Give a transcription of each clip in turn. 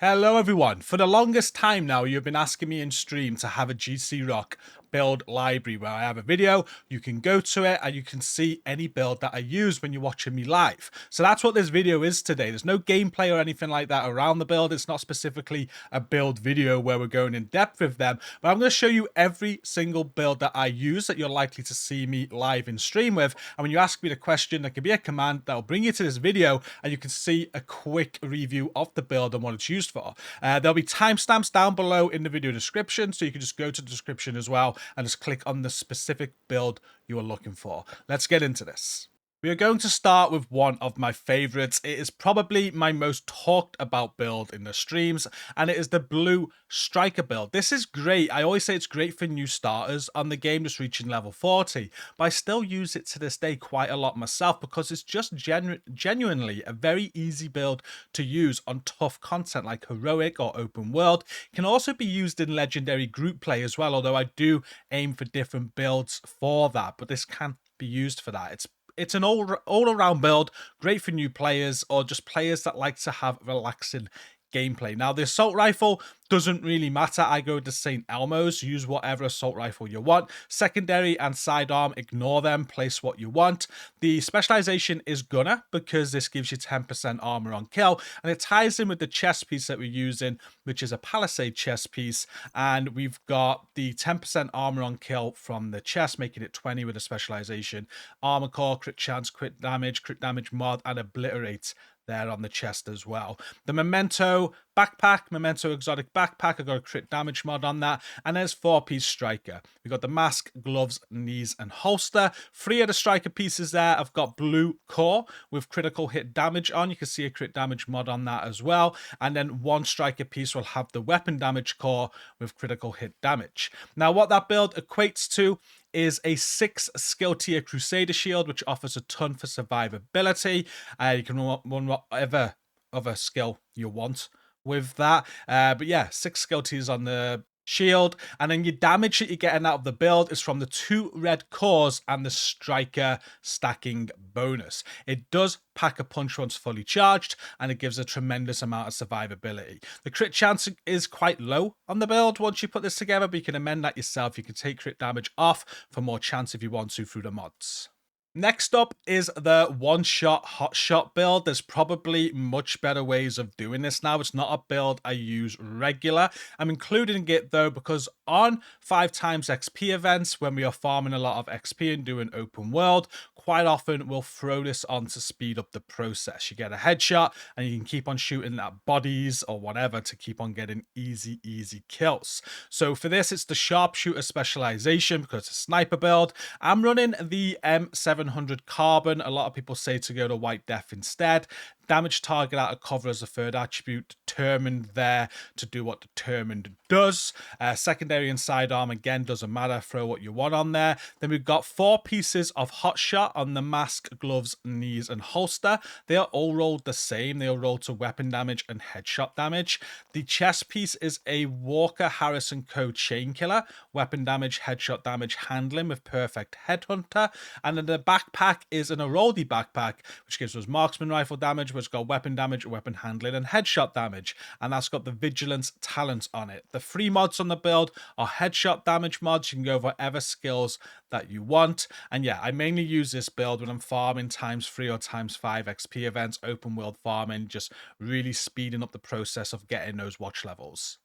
Hello everyone. For the longest time now, you've been asking me in stream to have a GCROCK build library where I have a video, you can go to it and you can see any build that I use when you're watching me live. So that's what this video is today. There's no gameplay or anything like that around the build. It's not specifically a build video where we're going in depth with them, but I'm going to show you every single build that I use that you're likely to see me live in stream with. And when you ask me the question, there can be a command that will bring you to this video and you can see a quick review of the build and what it's used for. There'll be timestamps down below in the video description, so you can just go to the description as well and just click on the specific build you are looking for. Let's get into this. We are going to start with one of my favorites. It is probably my most talked about build in the streams, and it is the blue striker build. This is great. I always say it's great for new starters on the game just reaching level 40, but I still use it to this day quite a lot myself because it's just genuinely a very easy build to use on tough content like heroic or open world. It can also be used in legendary group play as well, although I do aim for different builds for that, but this can be used for that. It's an all-around build, great for new players or just players that like to have relaxing gameplay. Now, the assault rifle doesn't really matter. I go to St. Elmo's, use whatever assault rifle you want. Secondary and sidearm, ignore them, place what you want. The specialization is gunner because this gives you 10% armor on kill, and it ties in with the chest piece that we're using, which is a palisade chest piece, and we've got the 10% armor on kill from the chest, making it 20 with a specialization. Armor core, crit chance, crit damage mod, and obliterate there on the chest as well. The memento backpack, memento exotic backpack, I got a crit damage mod on that, and there's 4-piece striker. We got the mask, gloves, knees, and holster. 3 of the striker pieces there. I've got blue core with critical hit damage on. You can see a crit damage mod on that as well, and then 1 striker piece will have the weapon damage core with critical hit damage. Now, what that build equates to is a 6 skill tier Crusader shield, which offers a ton for survivability. You can run whatever other skill you want with that. But yeah, 6 skill tiers on the shield, and then your damage that you're getting out of the build is from the 2 red cores and the striker stacking bonus. It does pack a punch once fully charged, and it gives a tremendous amount of survivability. The crit chance is quite low on the build once you put this together, but you can amend that yourself. You can take crit damage off for more chance if you want to through the mods. Next up is the one-shot hot shot build. There's probably much better ways of doing this now. It's not a build I use regular. I'm including it though because on 5 times XP events, when we are farming a lot of XP and doing open world, quite often we'll throw this on to speed up the process. You get a headshot and you can keep on shooting at bodies or whatever to keep on getting easy kills. So for this, it's the sharpshooter specialization because it's a sniper build. I'm running the M700 carbon. A lot of people say to go to white death instead. Damage target out of cover as a 3rd attribute, determined there to do what determined does. Secondary and sidearm, again, doesn't matter, throw what you want on there. Then we've got 4 pieces of hot shot on the mask, gloves, knees, and holster. They are all rolled the same. They all roll to weapon damage and headshot damage. The chest piece is a Walker Harrison Co. chain killer, weapon damage, headshot damage, handling with perfect headhunter. And then the backpack is an Aroldi backpack, which gives us marksman rifle damage, which got weapon damage, weapon handling, and headshot damage, and that's got the vigilance talent on it. The 3 mods on the build are headshot damage mods. You can go over whatever skills that you want, and yeah, I mainly use this build when I'm farming ×3 or ×5 XP events, open world farming, just really speeding up the process of getting those watch levels.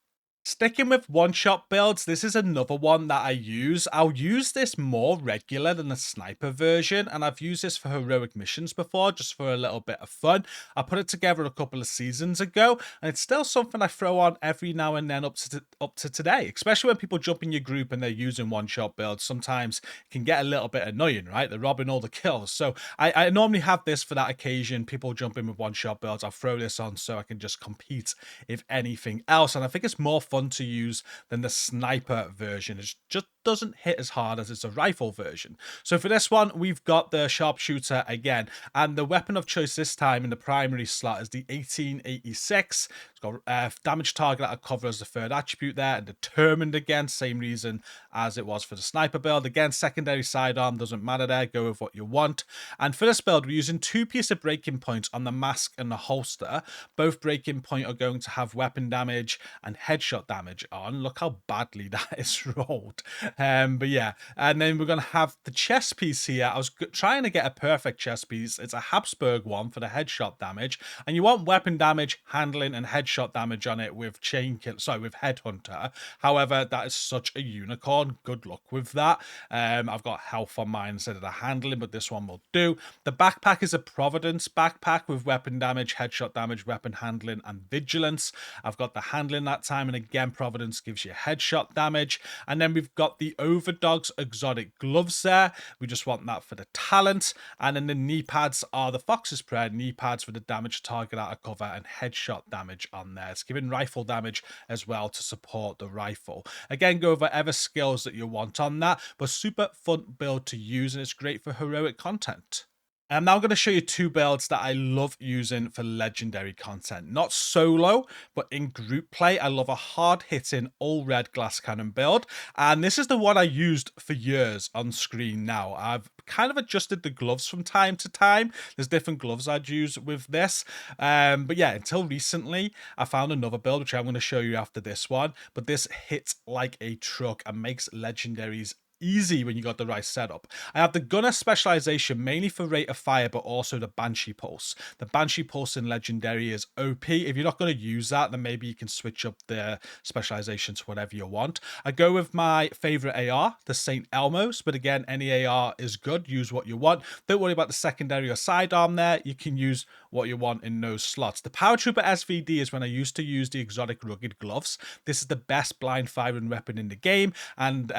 Sticking with one-shot builds, this is another one that I use. I'll use this more regular than the sniper version, and I've used this for heroic missions before, just for a little bit of fun. I put it together a couple of seasons ago, and it's still something I throw on every now and then up to today, especially when people jump in your group and they're using one-shot builds. Sometimes it can get a little bit annoying, right? They're robbing all the kills. So I normally have this for that occasion. People jump in with one-shot builds. I'll throw this on so I can just compete, if anything else, and I think it's more fun to use than the sniper version. It's doesn't hit as hard as it's a rifle version. So for this one, we've got the sharpshooter again, and the weapon of choice this time in the primary slot is the 1886. It's got damage target at cover as the third attribute there, and determined again, same reason as it was for the sniper build. Again, secondary sidearm, doesn't matter there, go with what you want. And for this build, we're using 2 pieces of breaking points on the mask and the holster. Both breaking point are going to have weapon damage and headshot damage on. Look how badly that is rolled. But yeah, and then we're going to have the chest piece here. I was trying to get a perfect chest piece. It's a Habsburg one for the headshot damage, and you want weapon damage, handling, and headshot damage on it with with Headhunter. However, that is such a unicorn. Good luck with that. I've got health on mine instead of the handling, but this one will do. The backpack is a Providence backpack with weapon damage, headshot damage, weapon handling, and vigilance. I've got the handling that time, and again, Providence gives you headshot damage. And then we've got the Overdog's exotic gloves there. We just want that for the talent. And then the knee pads are the Fox's Prayer knee pads for the damage target out of cover and headshot damage on there. It's giving rifle damage as well to support the rifle. Again, go over whatever skills that you want on that, but super fun build to use, and it's great for heroic content. I'm now going to show you 2 builds that I love using for legendary content. Not solo, but in group play. I love a hard-hitting all-red glass cannon build, and this is the one I used for years on screen now. I've kind of adjusted the gloves from time to time. There's different gloves I'd use with this. But yeah, until recently, I found another build, which I'm going to show you after this one. But this hits like a truck and makes legendaries easy when you got the right setup. I have the gunner specialization mainly for rate of fire, but also the Banshee Pulse. The Banshee Pulse in legendary is OP. If you're not going to use that, then maybe you can switch up the specialization to whatever you want. I go with my favorite AR, the St. Elmo's, but again, any AR is good. Use what you want. Don't worry about the secondary or sidearm there. You can use what you want in those slots. The Paratrooper SVD is when I used to use the exotic rugged gloves. This is the best blind firing weapon in the game, and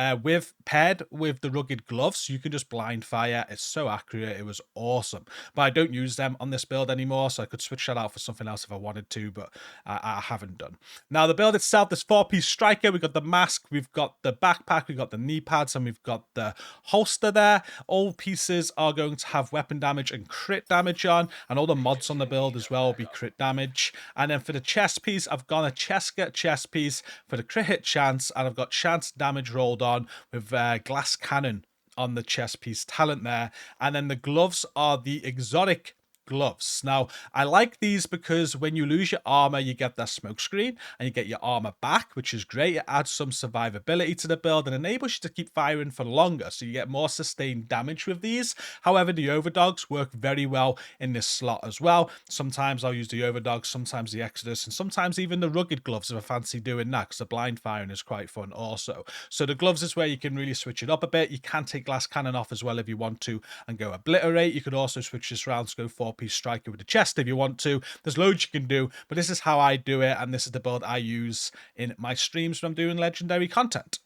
paired with the rugged gloves, you can just blind fire. It's so accurate. It was awesome. But I don't use them on this build anymore, so I could switch that out for something else if I wanted to, but I haven't done. Now, the build itself, this 4-piece striker. We've got the mask, we've got the backpack, we've got the knee pads, and we've got the holster there. All pieces are going to have weapon damage and crit damage on, and all the mods on the build as well will be crit damage. And then for the chest piece, I've gone a Cheska chest piece for the crit hit chance, and I've got chance damage rolled on with glass cannon on the chest piece talent there. And then the gloves are the exotic gloves. Now, I like these because when you lose your armor, you get that smoke screen and you get your armor back, which is great. It adds some survivability to the build and enables you to keep firing for longer, so you get more sustained damage with these. However, the Overdogs work very well in this slot as well. Sometimes I'll use the Overdogs, sometimes the Exodus, and sometimes even the rugged gloves if I fancy doing that, because the blind firing is quite fun also. So the gloves is where you can really switch it up a bit. You can take glass cannon off as well if you want to and go obliterate. You could also switch this round to go 4-piece striker with the chest if you want to. There's loads you can do, but this is how I do it, and this is the build I use in my streams when I'm doing legendary content.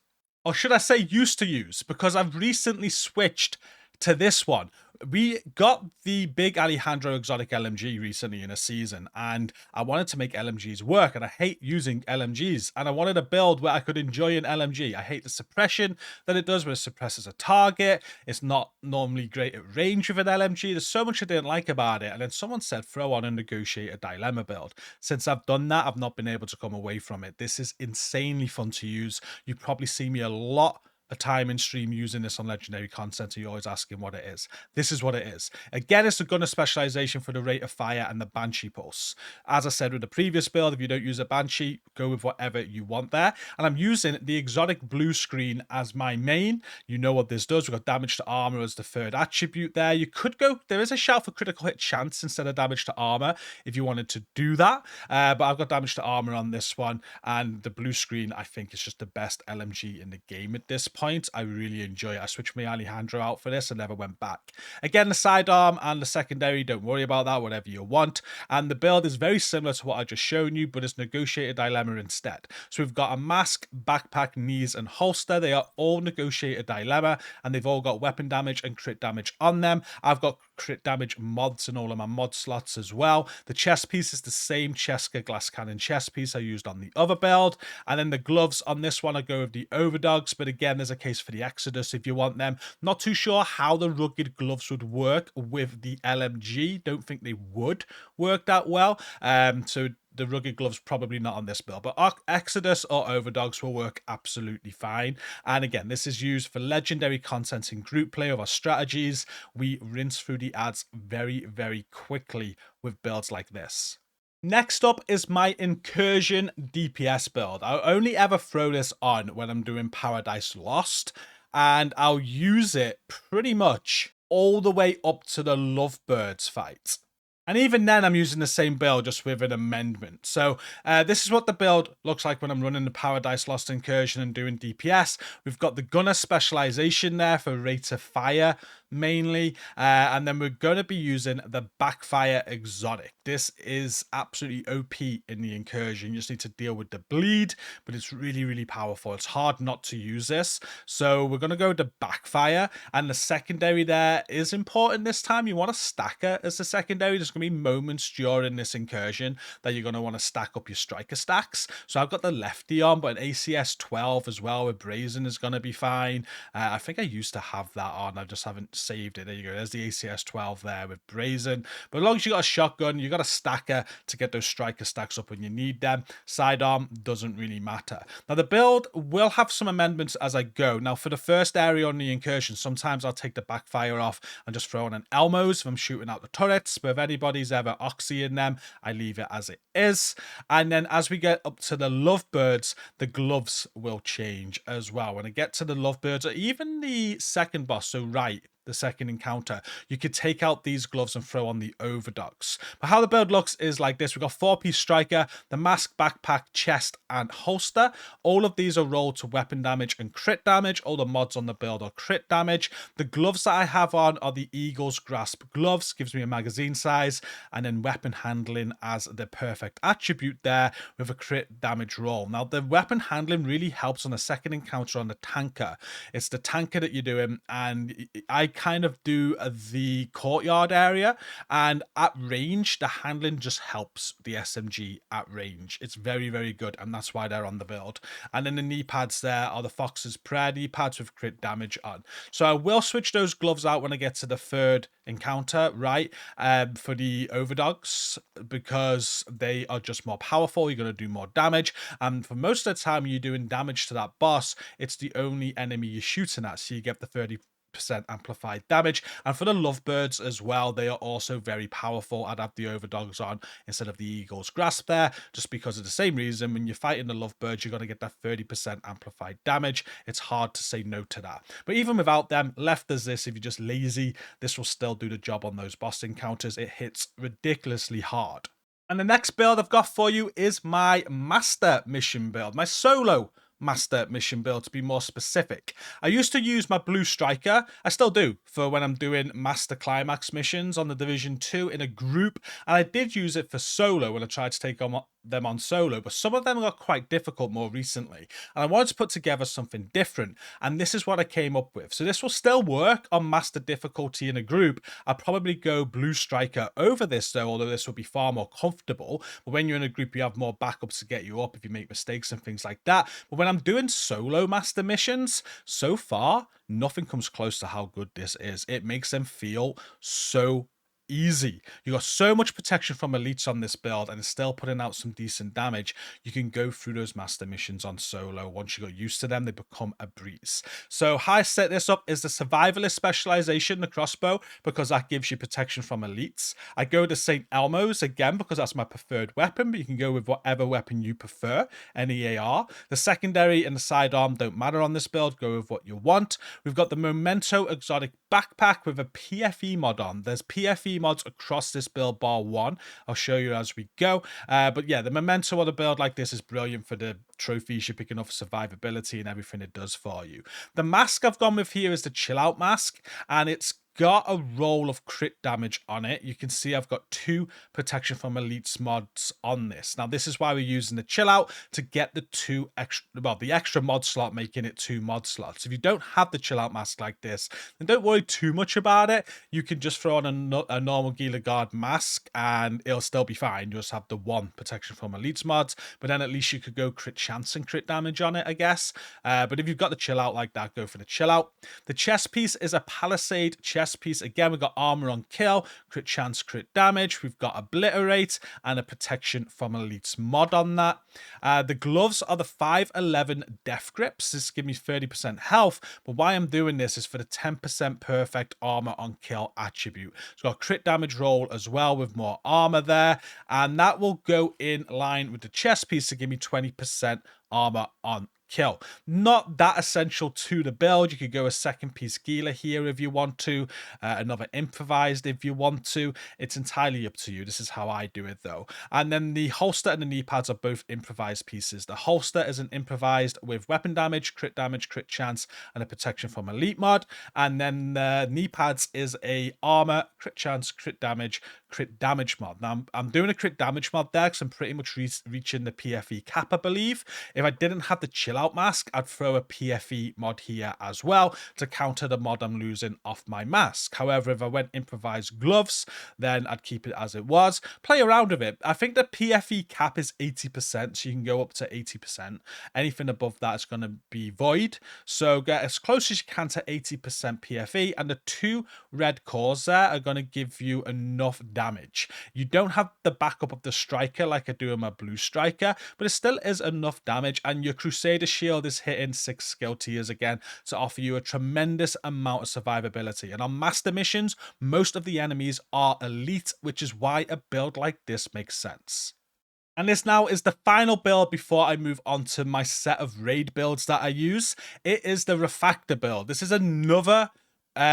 Or should I say used to use, because I've recently switched to this one. We got the big Alejandro exotic LMG recently in a season, and I wanted to make LMGs work, and I hate using LMGs, and I wanted a build where I could enjoy an LMG. I hate the suppression that it does, where it suppresses a target. It's not normally great at range with an LMG. There's so much I didn't like about it, and then someone said throw on a Negotiator dilemma build. Since I've done that, I've not been able to come away from it. This is insanely fun to use. You probably see me a lot a time in stream using this on legendary content, so you're always asking what it is. This is what it is. Again, it's the gunner specialization for the rate of fire and the Banshee Pulse. As I said with the previous build, if you don't use a Banshee, go with whatever you want there. And I'm using the exotic blue screen as my main. You know what this does. We've got damage to armor as the third attribute there. You could go, there is a shout for critical hit chance instead of damage to armor if you wanted to do that. But I've got damage to armor on this one, and the blue screen I think is just the best LMG in the game at this point. I really enjoy it. I switched my Alejandro out for this and never went back. Again, the sidearm and the secondary, don't worry about that, whatever you want. And the build is very similar to what I just shown you, but it's Negotiator Dilemma instead. So we've got a mask, backpack, knees, and holster. They are all Negotiator Dilemma, and they've all got weapon damage and crit damage on them. I've got crit damage mods in all of my mod slots as well. The chest piece is the same Cheska glass cannon chest piece I used on the other build. And then the gloves on this one, I go with the overdogs, but again, there's a case for the Exodus if you want them. Not too sure how the rugged gloves would work with the LMG. Don't think they would work that well. So the rugged gloves probably not on this build, but Exodus or overdogs will work absolutely fine. And again, this is used for legendary content in group play of our strategies. We rinse through the ads very, very quickly with builds like this. Next up is my Incursion DPS build. I'll only ever throw this on when I'm doing Paradise Lost, and I'll use it pretty much all the way up to the Lovebirds fight. And even then, I'm using the same build, just with an amendment. So this is what the build looks like when I'm running the Paradise Lost Incursion and doing DPS. We've got the Gunner specialization there for rate of fire, mainly. And then we're going to be using the Backfire Exotic. This is absolutely OP in the Incursion. You just need to deal with the bleed, but it's really, really powerful. It's hard not to use this. So we're going to go to Backfire. And the secondary there is important this time. You want a stacker as the secondary. There's going to be moments during this Incursion that you're going to want to stack up your striker stacks. So I've got the lefty on, but an ACS 12 as well with Brazen is going to be fine. I think I used to have that on. I just haven't saved it. There you go. There's the ACS 12 there with Brazen. But as long as you got a shotgun, you got a stacker to get those striker stacks up when you need them. Sidearm doesn't really matter. Now the build will have some amendments as I go. Now for the first area on the Incursion, sometimes I'll take the Backfire off and just throw on an Elmos if I'm shooting out the turrets. But if anybody's ever Oxy in them, I leave it as it is. And then as we get up to the Lovebirds, the gloves will change as well. When I get to the Lovebirds, or even the second boss, so right, the second encounter, you could take out these gloves and throw on the overdogs. But how the build looks is like this. We've got 4-piece striker, the mask, backpack, chest, and holster. All of these are rolled to weapon damage and crit damage. All the mods on the build are crit damage. The gloves that I have on are the Eagle's Grasp gloves, gives me a magazine size, and then weapon handling as the perfect attribute there with a crit damage roll. Now the weapon handling really helps on the second encounter on the tanker. It's the tanker that you're doing, and I kind of do the courtyard area, and at range the handling just helps the SMG at range. It's very, very good, and that's why they're on the build. And then the knee pads there are the Fox's Prayer knee pads with crit damage on. So I will switch those gloves out when I get to the third encounter, right, for the overdogs, because they are just more powerful. You're going to do more damage, and for most of the time you're doing damage to that boss, it's the only enemy you're shooting at, so you get the 30% amplified damage. And for the Lovebirds as well, they are also very powerful. I'd have the overdogs on instead of the Eagle's Grasp there, just because of the same reason. When you're fighting the Lovebirds, you're going to get that 30% amplified damage. It's hard to say no to that. But even without them, left as this, if you're just lazy, this will still do the job on those boss encounters. It hits ridiculously hard. And the next build I've got for you is my Master Mission build, my solo Master Mission build to be more specific. I used to use my Blue Striker, I still do, for when I'm doing Master Climax missions on the Division 2 in a group, and I did use it for solo when I tried to take them on solo, but some of them got quite difficult more recently, and I wanted to put together something different, and this is what I came up with. So this will still work on Master difficulty in a group. I'll probably go Blue Striker over this though, although this will be far more comfortable. But when you're in a group, you have more backups to get you up if you make mistakes and things like that. But when I'm doing solo Master missions, so far, nothing comes close to how good this is. It makes them feel so easy. You got so much protection from elites on this build, and it's still putting out some decent damage. You can go through those Master missions on solo. Once you got used to them, they become a breeze. So how I set this up is the survivalist specialization, the crossbow, because that gives you protection from elites. I go to St. Elmo's again because that's my preferred weapon, but you can go with whatever weapon you prefer, any AR. The secondary and the sidearm don't matter on this build. Go with what you want. We've got the Memento exotic backpack with a PFE mod on. There's PFE mods across this build bar one. I'll show you as we go. But yeah, the Memento on a build like this is brilliant for the trophies you're picking up for survivability and everything it does for you. The mask I've gone with here is the Chill Out mask, and it's got a roll of crit damage on it. You can see I've got 2 protection from elites mods on this. Now, this is why we're using the chill out to get the 2 extra, well, the extra mod slot, making it 2 mod slots. If you don't have the chill out mask like this, then don't worry too much about it. You can just throw on a normal Gila Guard mask and it'll still be fine. You'll just have the 1 protection from elites mods, but then at least you could go crit chance and crit damage on it, I guess. But if you've got the chill out like that, go for the chill out. The chest piece is a palisade chest piece. Again, we've got armor on kill, crit chance, crit damage. We've got obliterate and a protection from elites mod on that. The gloves are the 511 death grips. This gives me 30% health, but why I'm doing this is for the 10% perfect armor on kill attribute. So got a crit damage roll as well with more armor there, and that will go in line with the chest piece to give me 20% armor on kill. Not that essential to the build. You could go a second piece Gila here if you want to, another improvised if you want to. It's entirely up to you. This is how I do it though. And then the holster and the knee pads are both improvised pieces. The holster is an improvised with weapon damage, crit chance, and a protection from elite mod. And then the knee pads is a armor, crit chance, crit damage mod. Now I'm doing a crit damage mod there because I'm pretty much reaching the PFE cap, I believe. If I didn't have the chill out mask, I'd throw a PFE mod here as well to counter the mod I'm losing off my mask. However, if I went improvised gloves, then I'd keep it as it was. Play around with it. I think the PFE cap is 80%, so you can go up to 80%. Anything above that is going to be void. So get as close as you can to 80% PFE, and the 2 red cores there are going to give you enough damage. You don't have the backup of the striker like I do in my blue striker, but it still is enough damage, and your Crusader shield is hitting 6 skill tiers again to offer you a tremendous amount of survivability. And on master missions, most of the enemies are elite, which is why a build like this makes sense. And this now is the final build before I move on to my set of raid builds that I use. It is the Refactor build. This is another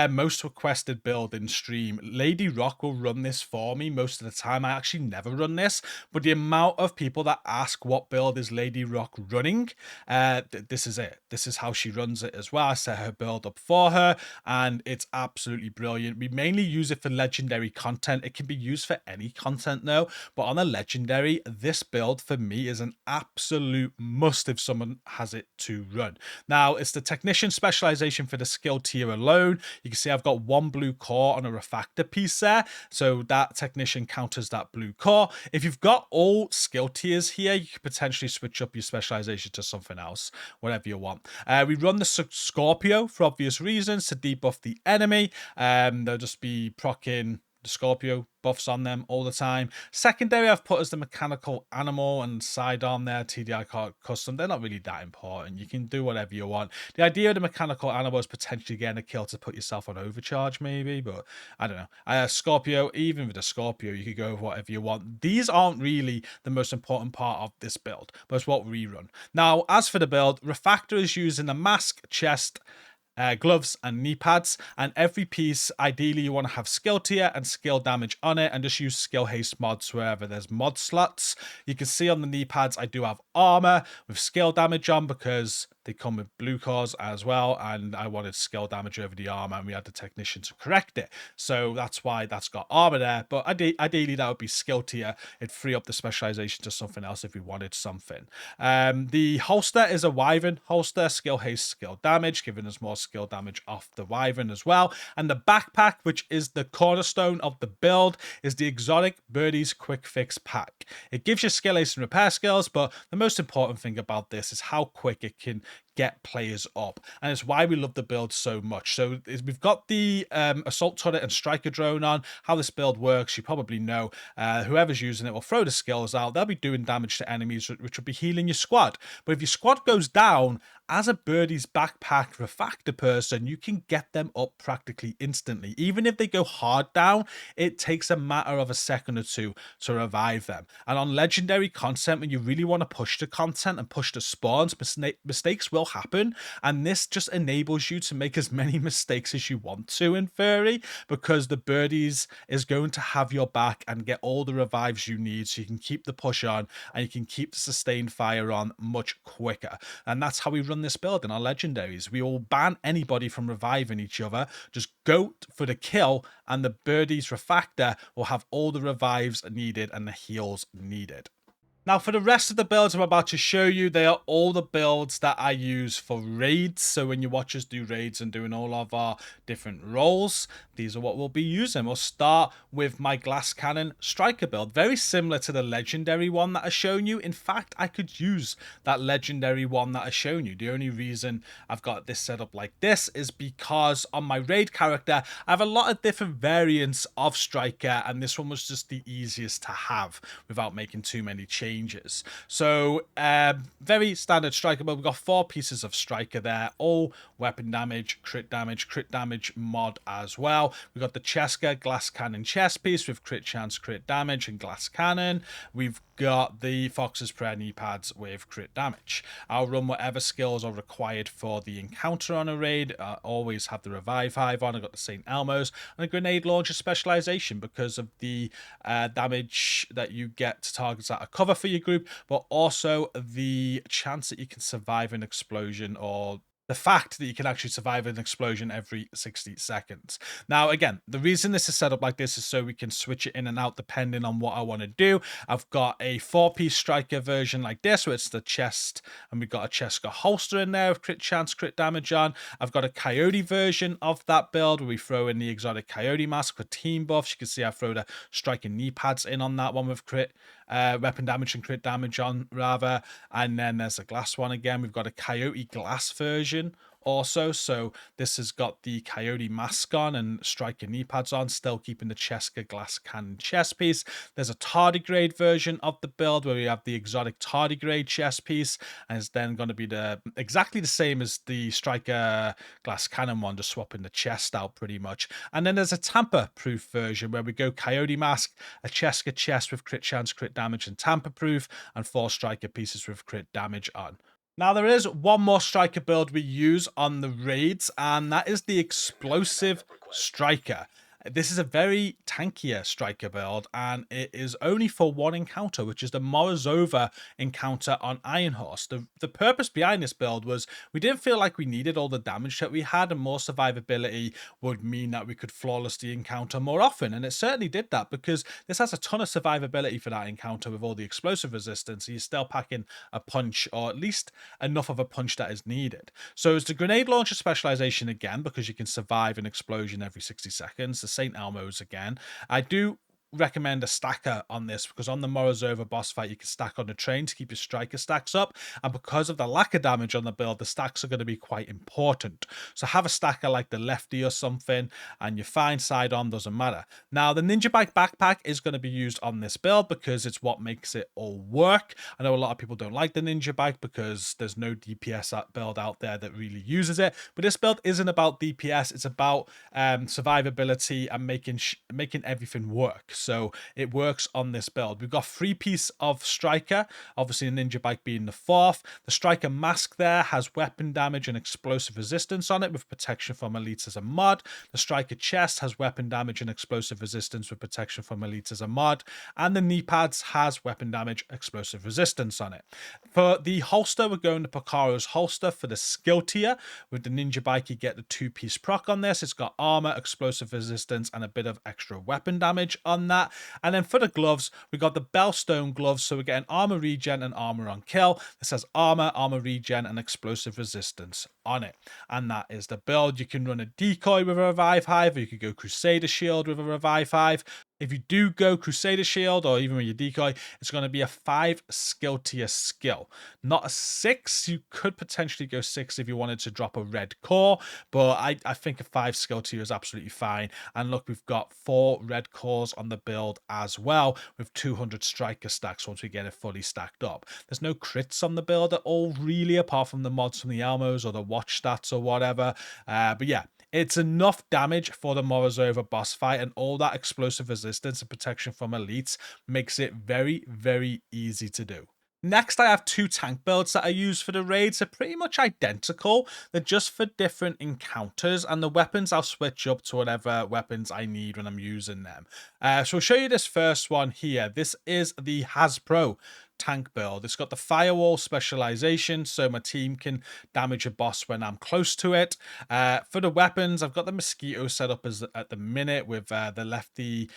most requested build in stream. Lady Rock will run this for me most of the time. I actually never run this, but the amount of people that ask what build is Lady Rock running, this is it. This is how she runs it as well. I set her build up for her and it's absolutely brilliant. We mainly use it for legendary content. It can be used for any content though, but on a legendary, this build for me is an absolute must if someone has it to run. Now, it's the technician specialization for the skill tier alone. You can see I've got 1 blue core on a refactor piece there, so that technician counters that blue core. If you've got all skill tiers here, you could potentially switch up your specialization to something else, whatever you want. We run the Scorpio for obvious reasons to debuff the enemy. They'll just be proccing the Scorpio buffs on them all the time. Secondary I've put as the mechanical animal and sidearm there, TDI custom. They're not really that important. You can do whatever you want. The idea of the mechanical animal is potentially getting a kill to put yourself on overcharge maybe, but I don't know. Scorpio, even with the Scorpio, you could go with whatever you want. These aren't really the most important part of this build, but it's what we run. Now, as for the build, Refactor is using the mask, chest, gloves and knee pads, and every piece ideally you want to have skill tier and skill damage on it, and just use skill haste mods wherever there's mod slots. You can see on the knee pads I do have armor with skill damage on because they come with blue cores as well, and I wanted skill damage over the armor and we had the technician to correct it, so that's why that's got armor there. But ideally that would be skill tier. It'd free up the specialization to something else if we wanted something. The holster is a wyvern holster, skill haste, skill damage, giving us more skill damage off the wyvern as well. And the backpack, which is the cornerstone of the build, is the exotic birdies quick fix pack. It gives you skill haste and repair skills, but the most important thing about this is how quick it can get players up, and it's why we love the build so much. So we've got the assault turret and striker drone on. How this build works, you probably know. Whoever's using it will throw the skills out. They'll be doing damage to enemies, which will be healing your squad. But if your squad goes down, as a Birdie's backpack refactor person, you can get them up practically instantly. Even if they go hard down, it takes a matter of a second or two to revive them. And on legendary content, when you really want to push the content and push the spawns, mistakes will happen, and this just enables you to make as many mistakes as you want to in theory, because the birdies is going to have your back and get all the revives you need, so you can keep the push on and you can keep the sustained fire on much quicker. And that's how we run this build in our legendaries. We will ban anybody from reviving each other, just go for the kill, and the birdies refactor will have all the revives needed and the heals needed. Now, for the rest of the builds I'm about to show you, they are all the builds that I use for raids. So when you watch us do raids and doing all of our different roles, these are what we'll be using. We'll start with my glass cannon striker build, very similar to the legendary one that I've shown you. In fact, I could use that legendary one that I've shown you. The only reason I've got this set up like this is because on my raid character, I have a lot of different variants of striker, and this one was just the easiest to have without making too many changes. So very standard striker build. We've got 4 pieces of striker there, all weapon damage, crit damage mod as well. We've got the Cheska glass cannon chest piece with crit chance, crit damage, and glass cannon. We've got the Fox's Prayer knee pads with crit damage. I'll run whatever skills are required for the encounter on a raid. I always have the revive hive on. I've got the St. Elmo's and a grenade launcher specialization because of the damage that you get to targets that are cover for your group, but also the chance that you can survive an explosion, or the fact that you can actually survive an explosion every 60 seconds. Now, again, the reason this is set up like this is so we can switch it in and out depending on what I want to do. I've got a 4-piece striker version like this, where it's the chest, and we've got a Cheska holster in there with crit chance, crit damage on. I've got a coyote version of that build where we throw in the exotic coyote mask for team buffs. You can see I throw the striker knee pads in on that one with crit weapon damage and crit damage on, rather. And then there's a glass one again. We've got a coyote glass version also, so this has got the coyote mask on and striker knee pads on, still keeping the Cheska glass cannon chest piece. There's a tardigrade version of the build where we have the exotic tardigrade chest piece, and it's then going to be exactly the same as the striker glass cannon one, just swapping the chest out pretty much. And then there's a tamper proof version where we go coyote mask, a Cheska chest with crit chance, crit damage, and tamper proof, and 4 striker pieces with crit damage on. Now, there is one more striker build we use on the raids, and that is the explosive striker. This is a very tankier striker build, and it is only for one encounter, which is the Morazova encounter on Iron Horse. The purpose behind this build was we didn't feel like we needed all the damage that we had, and more survivability would mean that we could flawlessly encounter more often. And it certainly did that, because this has a ton of survivability for that encounter with all the explosive resistance. So you're still packing a punch, or at least enough of a punch that is needed. So it's the grenade launcher specialization again, because you can survive an explosion every 60 seconds. The St. Elmo's again. I do recommend a stacker on this, because on the Morazova boss fight you can stack on the train to keep your striker stacks up, and because of the lack of damage on the build, the stacks are going to be quite important. So have a stacker like the lefty or something, and you're fine. Side on doesn't matter. Now, the ninja bike backpack is going to be used on this build because it's what makes it all work. I know a lot of people don't like the ninja bike because there's no DPS build out there that really uses it, but this build isn't about DPS. It's about survivability and making everything work. So it works on this build. We've got 3-piece of striker, obviously a ninja bike being the 4th. The striker mask there has weapon damage and explosive resistance on it with protection from elites as a mod. The striker chest has weapon damage and explosive resistance with protection from elites as a mod. And the knee pads has weapon damage, explosive resistance on it. For the holster, we're going to Piccaro's holster for the skill tier. With the ninja bike, you get the 2-piece proc on this. It's got armor, explosive resistance, and a bit of extra weapon damage on that. And then for the gloves, we got the Bellstone gloves, so we're getting armor regen and armor on kill. This has armor regen, and explosive resistance on it. And that is the build. You can run a decoy with a revive hive, or you could go Crusader shield with a revive hive. If you do go Crusader Shield, or even with your decoy, it's going to be a 5 skill tier skill, not a 6. You could potentially go 6 if you wanted to drop a red core, but I think a 5 skill tier is absolutely fine. And look, we've got 4 red cores on the build as well, with 200 striker stacks once we get it fully stacked up. There's no crits on the build at all, really, apart from the mods from the Elmos or the watch stats or whatever. But yeah, it's enough damage for the Morazova boss fight, and all that explosive resistance and protection from elites makes it very, very easy to do. Next, I have two tank builds that I use for the raids. They're pretty much identical. They're just for different encounters, and the weapons I'll switch up to whatever weapons I need when I'm using them. So I'll show you this first one here. This is the Hasbro tank build. It's got the firewall specialization, so my team can damage a boss when I'm close to it. For the weapons, I've got the mosquito set up as at the minute with the lefty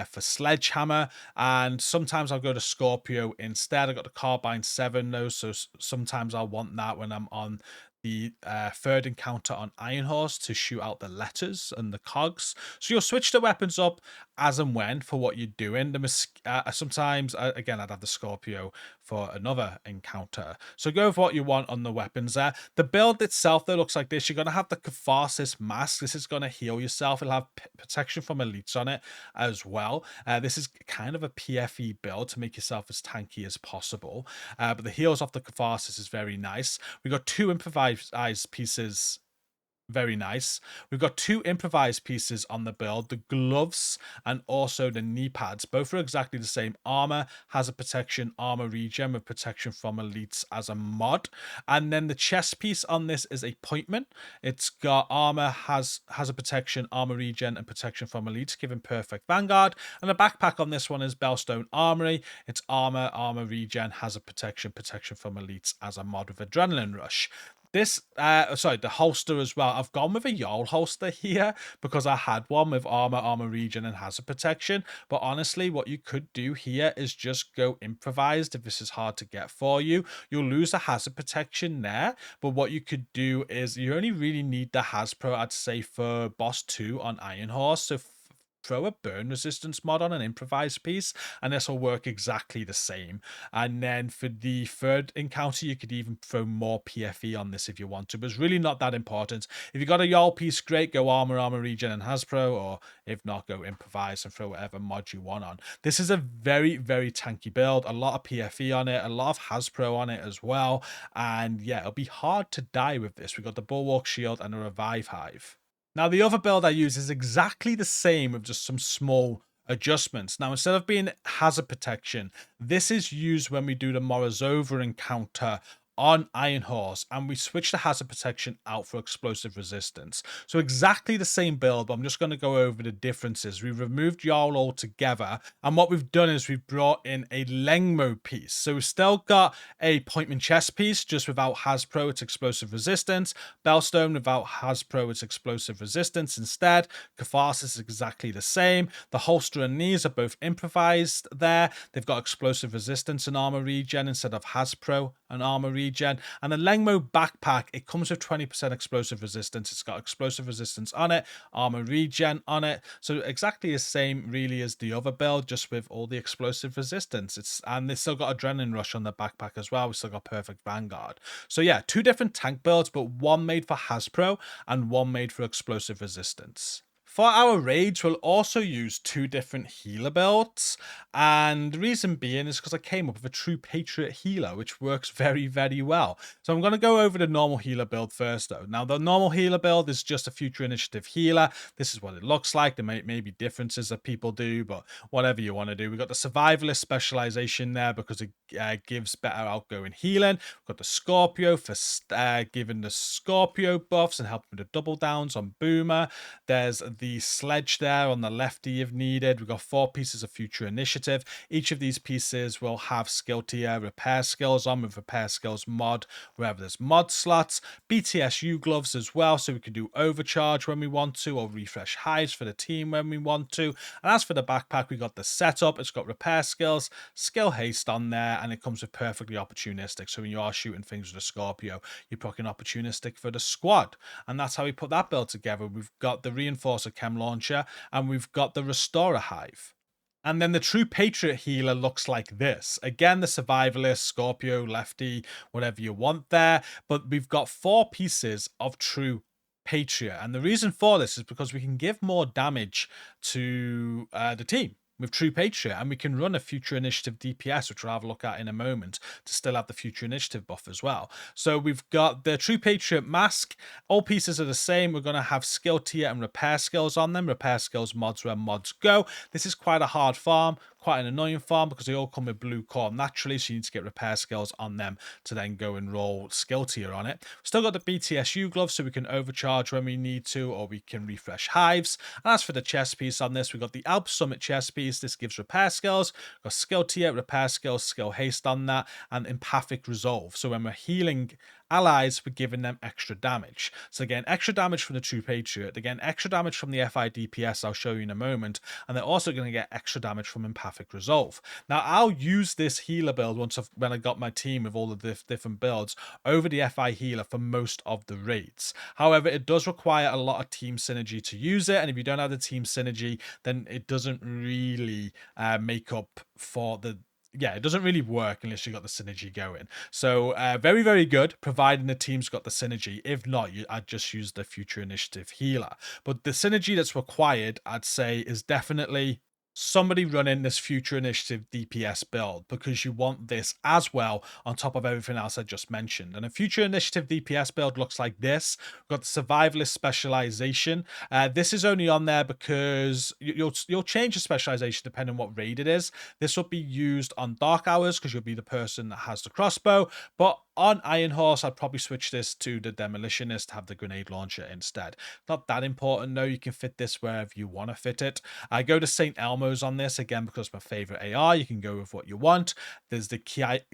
for sledgehammer, and sometimes I'll go to Scorpio instead. I've got the carbine 7 though, so sometimes I'll want that when I'm on the third encounter on Iron Horse to shoot out the letters and the cogs. So you'll switch the weapons up as and when for what you're doing. Sometimes, again, I'd have the Scorpio for another encounter. So go for what you want on the weapons there. The build itself, though, looks like this. You're going to have the Catharsis Mask. This is going to heal yourself. It'll have protection from elites on it as well. This is kind of a PFE build to make yourself as tanky as possible. But the heals off the Catharsis is very nice. We got two improvised pieces. Very nice. We've got two improvised pieces on the build, the gloves and also the knee pads. Both are exactly the same. Armor has a protection, armor regen with protection from elites as a mod. And then the chest piece on this is a appointment. It's got armor, has a protection, armor regen, and protection from elites, giving perfect vanguard. And the backpack on this one is Bellstone Armory. It's armor, armor regen, has a protection from elites as a mod with adrenaline rush. This, the holster as well. I've gone with a Jarl holster here because I had one with armor regen, and hazard protection. But honestly, what you could do here is just go improvised if this is hard to get for you. You'll lose the hazard protection there, but what you could do is you only really need the Hasbro, I'd say, for boss 2 on Iron Horse. So throw a burn resistance mod on an improvised piece, and this will work exactly the same. And then for the third encounter, you could even throw more PFE on this if you want to, but it's really not that important. If you got a Jarl piece, great, go armor regen, and Hasbro, or if not, go improvise and throw whatever mod you want on. This is a very, very tanky build, a lot of PFE on it, a lot of Hasbro on it as well, and yeah, it'll be hard to die with this. We've got the Bulwark Shield and a Revive Hive. Now, the other build I use is exactly the same with just some small adjustments. Now, instead of being hazard protection, this is used when we do the Morazova encounter on Iron Horse, and we switch the hazard protection out for explosive resistance. So exactly the same build, but I'm just going to go over the differences. We've removed Jarl altogether, and what we've done is we've brought in a Lengmo piece. So we've still got a appointment chest piece, just without Hasbro, its explosive resistance. Bellstone without Hasbro, its explosive resistance instead. Catharsis is exactly the same. The holster and knees are both improvised there. They've got explosive resistance and armor regen instead of Hasbro and armor regen. And the Lengmo backpack, it comes with 20% explosive resistance. It's got explosive resistance on it, armor regen on it. So exactly the same really as the other build, just with all the explosive resistance. And they still got adrenaline rush on the backpack as well. We still got perfect vanguard. So yeah, two different tank builds, but one made for Hasbro and one made for explosive resistance. For our raids, we'll also use two different healer builds, and the reason being is because I came up with a true Patriot healer, which works very, very well. So I'm going to go over the normal healer build first, though. Now, the normal healer build is just a future initiative healer. This is what it looks like. There may be differences that people do, but whatever you want to do. We've got the survivalist specialization there because it gives better outgoing healing. We've got the Scorpio for giving the Scorpio buffs and helping with the double downs on Boomer. There's the sledge there on the lefty if needed. We've got 4 pieces of future initiative. Each of these pieces will have skill tier repair skills on with repair skills mod wherever there's mod slots. BTSU gloves as well, so we can do overcharge when we want to, or refresh hives for the team when we want to. And as for the backpack, we got the setup. It's got repair skills, skill haste on there, and it comes with perfectly opportunistic. So when you are shooting things with a Scorpio, you're proccing opportunistic for the squad. And that's how we put that build together. We've got the reinforcer chem launcher, and we've got the restorer hive. And then the true Patriot healer looks like this. Again, the survivalist, Scorpio, lefty, whatever you want there. But we've got 4 pieces of true Patriot. And the reason for this is because we can give more damage to the team with True Patriot, and we can run a future initiative DPS, which we'll have a look at in a moment, to still have the future initiative buff as well. So we've got the True Patriot mask. All pieces are the same. We're going to have skill tier and repair skills on them. Repair skills mods where mods go. This is quite a hard farm, quite an annoying farm because they all come with blue core naturally, so you need to get repair skills on them to then go and roll skill tier on it. Still got the BTSU gloves, so we can overcharge when we need to, or we can refresh hives. And as for the chest piece on this, we got the Alp Summit chest piece. This gives repair skills, got skill tier, repair skills, skill haste on that, and empathic resolve. So when we're healing allies, we're giving them extra damage. So again, extra damage from the True Patriot, again, extra damage from the FI DPS I'll show you in a moment, and they're also going to get extra damage from empathic resolve. Now I'll use this healer build when I got my team with all the different builds over the FI healer for most of the raids. However, it does require a lot of team synergy to use it, and if you don't have the team synergy, then it doesn't really make up for it doesn't really work unless you got the synergy going. So very, very good, providing the team's got the synergy. If not, I'd just use the Future Initiative healer. But the synergy that's required, I'd say, is definitely somebody running this Future Initiative DPS build, because you want this as well on top of everything else I just mentioned. And a Future Initiative DPS build looks like this. We've got the Survivalist specialization. This is only on there because you'll change the specialization depending on what raid it is. This will be used on Dark Hours because you'll be the person that has the crossbow, but on Iron Horse, I'd probably switch this to the Demolitionist, have the grenade launcher instead. Not that important, though. You can fit this wherever you want to fit it. I go to St. Elmo's on this, again, because it's my favorite AR. You can go with what you want. There's the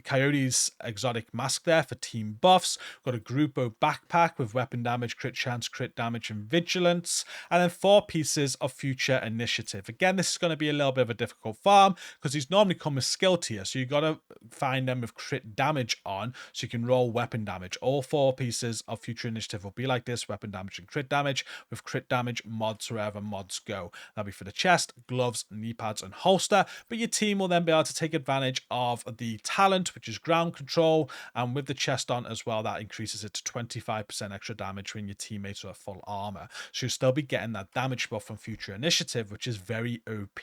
Coyote's exotic mask there for team buffs. We've got a Grupo backpack with weapon damage, crit chance, crit damage, and vigilance. And then 4 pieces of Future Initiative. Again, this is going to be a little bit of a difficult farm because these normally come with skill tier. So you got to find them with crit damage on, so you can roll weapon damage. All 4 pieces of Future Initiative will be like this: weapon damage and crit damage, with crit damage mods wherever mods go. That'll be for the chest, gloves, knee pads, and holster. But your team will then be able to take advantage of the talent, which is ground control, and with the chest on as well, that increases it to 25% extra damage when your teammates are full armor. So you'll still be getting that damage buff from Future Initiative, which is very OP.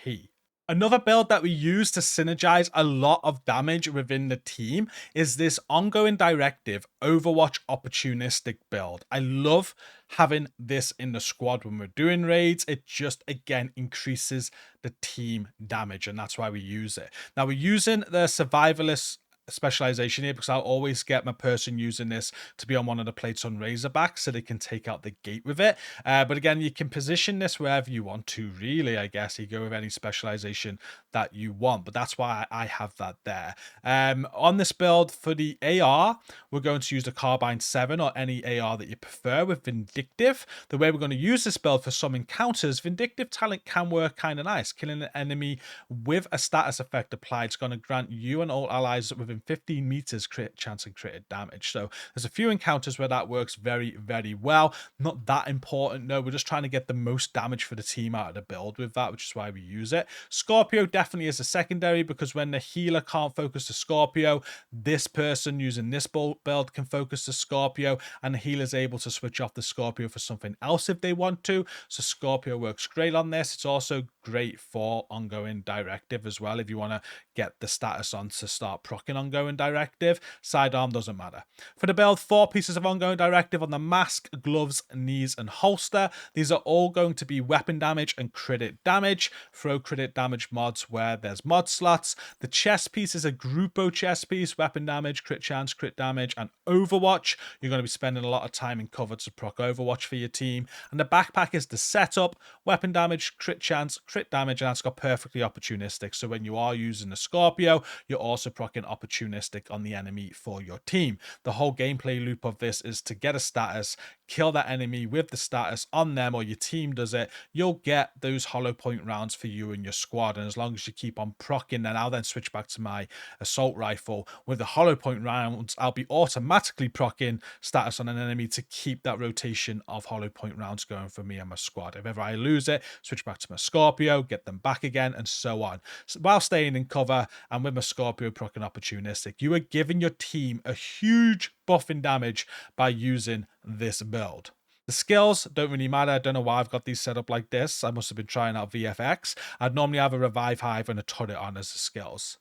Another build that we use to synergize a lot of damage within the team is this ongoing Directive Overwatch opportunistic build. I love having this in the squad when we're doing raids. It just, again, increases the team damage, and that's why we use it. Now, we're using the Survivalist specialization here because I'll always get my person using this to be on one of the plates on Razorback so they can take out the gate with it. But again, you can position this wherever you want to, really. I guess you go with any specialization that you want, but that's why I have that there. On this build for the AR, we're going to use the Carbine 7 or any AR that you prefer with Vindictive. The way we're going to use this build for some encounters, Vindictive talent can work kind of nice. Killing an enemy with a status effect applied is going to grant you and all allies within 15 meters crit chance and crit damage. So there's a few encounters where that works very, very well. Not that important, no. We're just trying to get the most damage for the team out of the build with that, which is why we use it. Scorpio definitely is a secondary, because when the healer can't focus the Scorpio, this person using this build can focus the Scorpio, and the healer's able to switch off the Scorpio for something else if they want to. So Scorpio works great on this. It's also great for ongoing Directive as well if you want to get the status on to start proccing ongoing Directive. Sidearm doesn't matter. For the build, 4 pieces of ongoing Directive on the mask, gloves, knees, and holster. These are all going to be weapon damage and crit damage. Throw crit damage mods where there's mod slots. The chest piece is a Grupo chest piece, weapon damage, crit chance, crit damage, and Overwatch. You're going to be spending a lot of time in cover to proc Overwatch for your team. And the backpack is the setup, weapon damage, crit chance, crit damage, and that's got perfectly opportunistic. So when you are using the Scorpio, you're also proccing opportunistic on the enemy for your team. The whole gameplay loop of this is to get a status, kill that enemy with the status on them, or your team does it. You'll get those hollow point rounds for you and your squad, and as long as you keep on proccing, then I'll then switch back to my assault rifle. With the hollow point rounds, I'll be automatically proccing status on an enemy to keep that rotation of hollow point rounds going for me and my squad. If ever I lose it, switch back to my Scorpio, get them back again, and so on. So while staying in cover and with my Scorpio proccing opportunistic, you are giving your team a huge buff in damage by using this build. The skills don't really matter. I don't know why I've got these set up like this. I must have been trying out VFX. I'd normally have a revive hive and a turret on as the skills.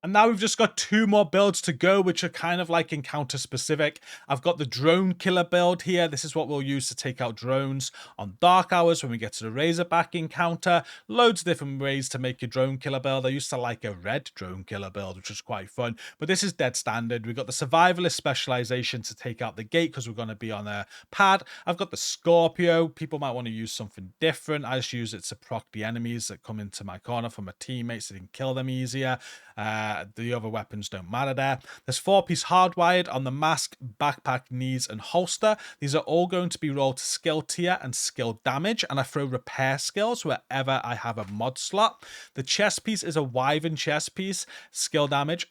And now we've just got 2 more builds to go, which are kind of like encounter specific. I've got the drone killer build here. This is what we'll use to take out drones on dark hours when we get to the Razorback encounter. Loads of different ways to make your drone killer build. I used to like a red drone killer build, which was quite fun, but this is dead standard. We've got the survivalist specialization to take out the gate because we're going to be on a pad. I've got the Scorpio. People might want to use something different. I just use it to proc the enemies that come into my corner from my teammates so they can kill them easier. The other weapons don't matter there. There's 4-piece hardwired on the mask, backpack, knees, and holster. These are all going to be rolled to skill tier and skill damage, and I throw repair skills wherever I have a mod slot. The chest piece is a Wyvern chest piece, skill damage,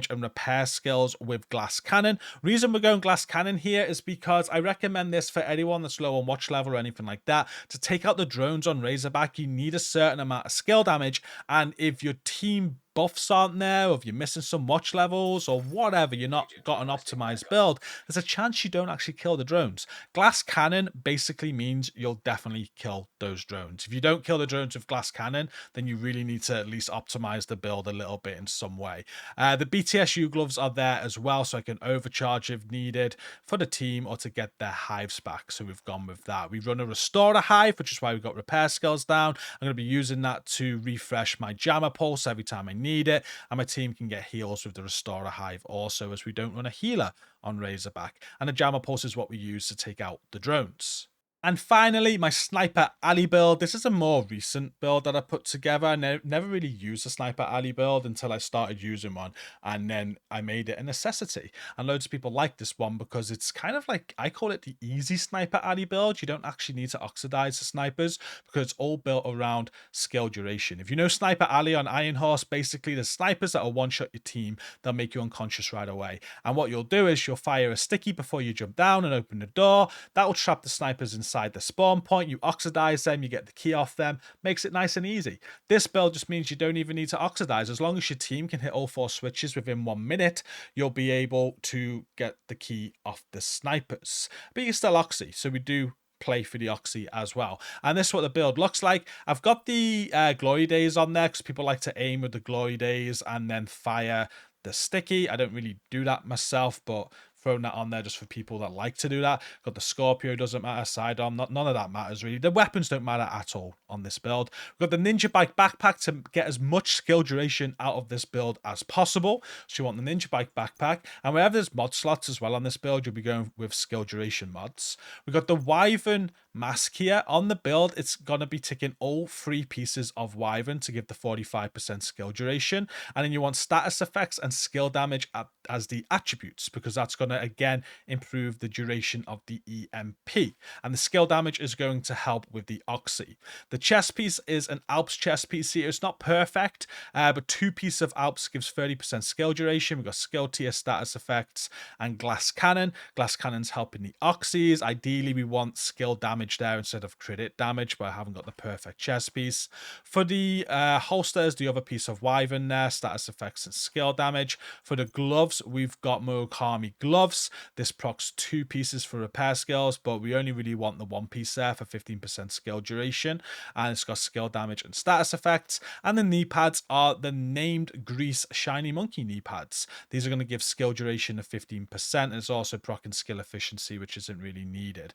and repair skills with glass cannon. Reason we're going glass cannon here is because I recommend this for anyone that's low on watch level or anything like that. To take out the drones on Razorback, you need a certain amount of skill damage, and if your team buffs aren't there, or if you're missing some watch levels or whatever, you're not got an optimized build, there's a chance you don't actually kill the drones. Glass cannon basically means you'll definitely kill those drones. If you don't kill the drones with glass cannon, then you really need to at least optimize the build a little bit in some way. The BTSU gloves are there as well, so I can overcharge if needed for the team or to get their hives back. So we've gone with that. We run a restorer hive, which is why we've got repair skills down. I'm going to be using that to refresh my jammer pulse every time I need it, and my team can get heals with the restorer hive also, as we don't run a healer on Razorback, and the jammer pulse is what we use to take out the drones. And finally, my Sniper Alley build. This is a more recent build that I put together. I never really used a Sniper Alley build until I started using one, and then I made it a necessity. And loads of people like this one because it's kind of like, I call it the easy Sniper Alley build. You don't actually need to oxidize the snipers because it's all built around skill duration. If you know Sniper Alley on Iron Horse, basically the snipers that will one-shot your team, they'll make you unconscious right away. And what you'll do is you'll fire a sticky before you jump down and open the door. That will trap the snipers inside the spawn point. You oxidize them, you get the key off them, makes it nice and easy. This build just means you don't even need to oxidize. As long as your team can hit all 4 switches within 1 minute, you'll be able to get the key off the snipers. But you can still oxy, so we do play for the oxy as well. And this is what the build looks like. I've got the glory days on there because people like to aim with the glory days and then fire the sticky. I don't really do that myself, but throwing that on there just for people that like to do that. Got the Scorpio, doesn't matter, sidearm, none of that matters really. The weapons don't matter at all on this build. We've got the Ninja Bike backpack to get as much skill duration out of this build as possible. So you want the Ninja Bike backpack, and wherever there's mod slots as well on this build, you'll be going with skill duration mods. We've got the Wyvern mask here on the build. It's going to be ticking all 3 pieces of Wyvern to give the 45% skill duration, and then you want status effects and skill damage as the attributes, because that's going to again improve the duration of the EMP, and the skill damage is going to help with the oxy. The chest piece is an Alps chest piece here. It's not perfect, but 2 pieces of Alps gives 30% skill duration. We've got skill tier status effects and glass cannon. Glass cannon's helping the oxys. Ideally we want skill damage there instead of crit damage, but I haven't got the perfect chest piece. For the holsters, the other piece of Wyvern there, status effects and skill damage. For the gloves, we've got Murakami gloves. This procs 2 pieces for repair skills, but we only really want the 1 piece there for 15% skill duration, and it's got skill damage and status effects. And the knee pads are the named Grease Shiny Monkey knee pads. These are going to give skill duration of 15%, and it's also proccing skill efficiency, which isn't really needed.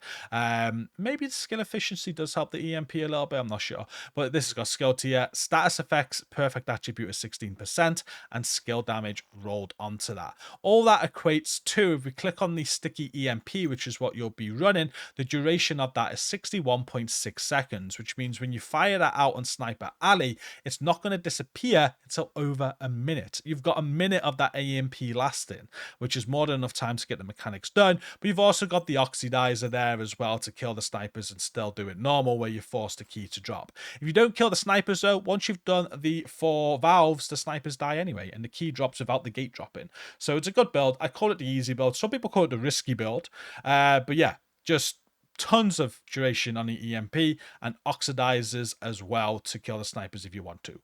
Maybe the skill efficiency does help the EMP a little bit, I'm not sure, but this has got skill tier, status effects, perfect attribute of 16%, and skill damage rolled onto that. All that equates to, if we click on the sticky EMP, which is what you'll be running, the duration of that is 61.6 seconds, which means when you fire that out on Sniper Alley, it's not going to disappear until over a minute. You've got a minute of that EMP lasting, which is more than enough time to get the mechanics done, but you've also got the oxidizer there as well to kill the snipers and still do it normal, where you're forced the key to drop. If you don't kill the snipers though, once you've done the 4 valves, the snipers die anyway, and the key drops without the gate dropping. So it's a good build. I call it the easy build. Some people call it the risky build. But yeah, just tons of duration on the EMP and oxidizers as well to kill the snipers if you want to.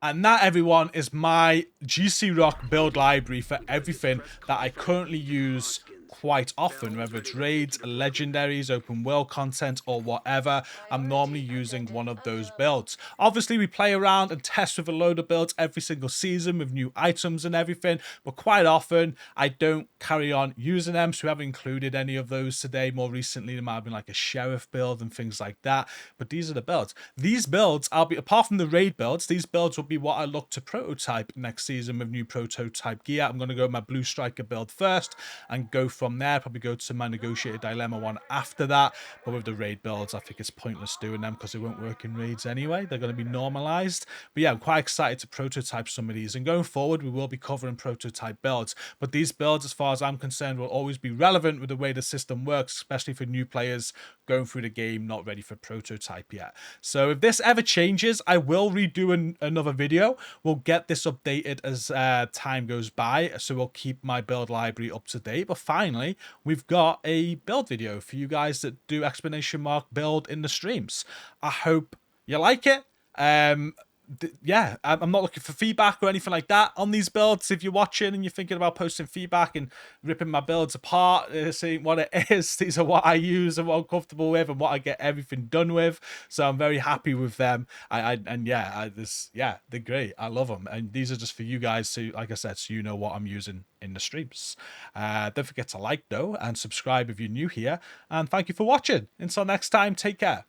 And that, everyone, is my GCROCK build library for everything that I currently use quite often, whether it's raids, legendaries, open world content, or whatever. I'm normally using one of those builds. Obviously, we play around and test with a load of builds every single season with new items and everything, but quite often I don't carry on using them, so we haven't included any of those today. More recently, there might have been like a sheriff build and things like that, but these are the builds. These builds, apart from the raid builds, these builds will be what I look to prototype next season with new prototype gear. I'm going to go my Blue Striker build first and go from there, probably go to my Negotiator Dilemma one after that. But with the raid builds, I think it's pointless doing them because they won't work in raids anyway. They're going to be normalized. But yeah, I'm quite excited to prototype some of these, and going forward we will be covering prototype builds. But these builds, as far as I'm concerned, will always be relevant with the way the system works, especially for new players going through the game not ready for prototype yet. So if this ever changes, I will redo another video. We'll get this updated as time goes by, so we'll keep my build library up to date. But finally, we've got a build video for you guys that do !build in the streams. I hope you like it. Yeah, I'm not looking for feedback or anything like that on these builds. If you're watching and you're thinking about posting feedback and ripping my builds apart, seeing what it is, these are what I use and what I'm comfortable with and what I get everything done with. So I'm very happy with them. Yeah, they're great. I love them, and these are just for you guys. So, like I said, so you know what I'm using in the streams. Don't forget to like though and subscribe if you're new here. And thank you for watching. Until next time, take care.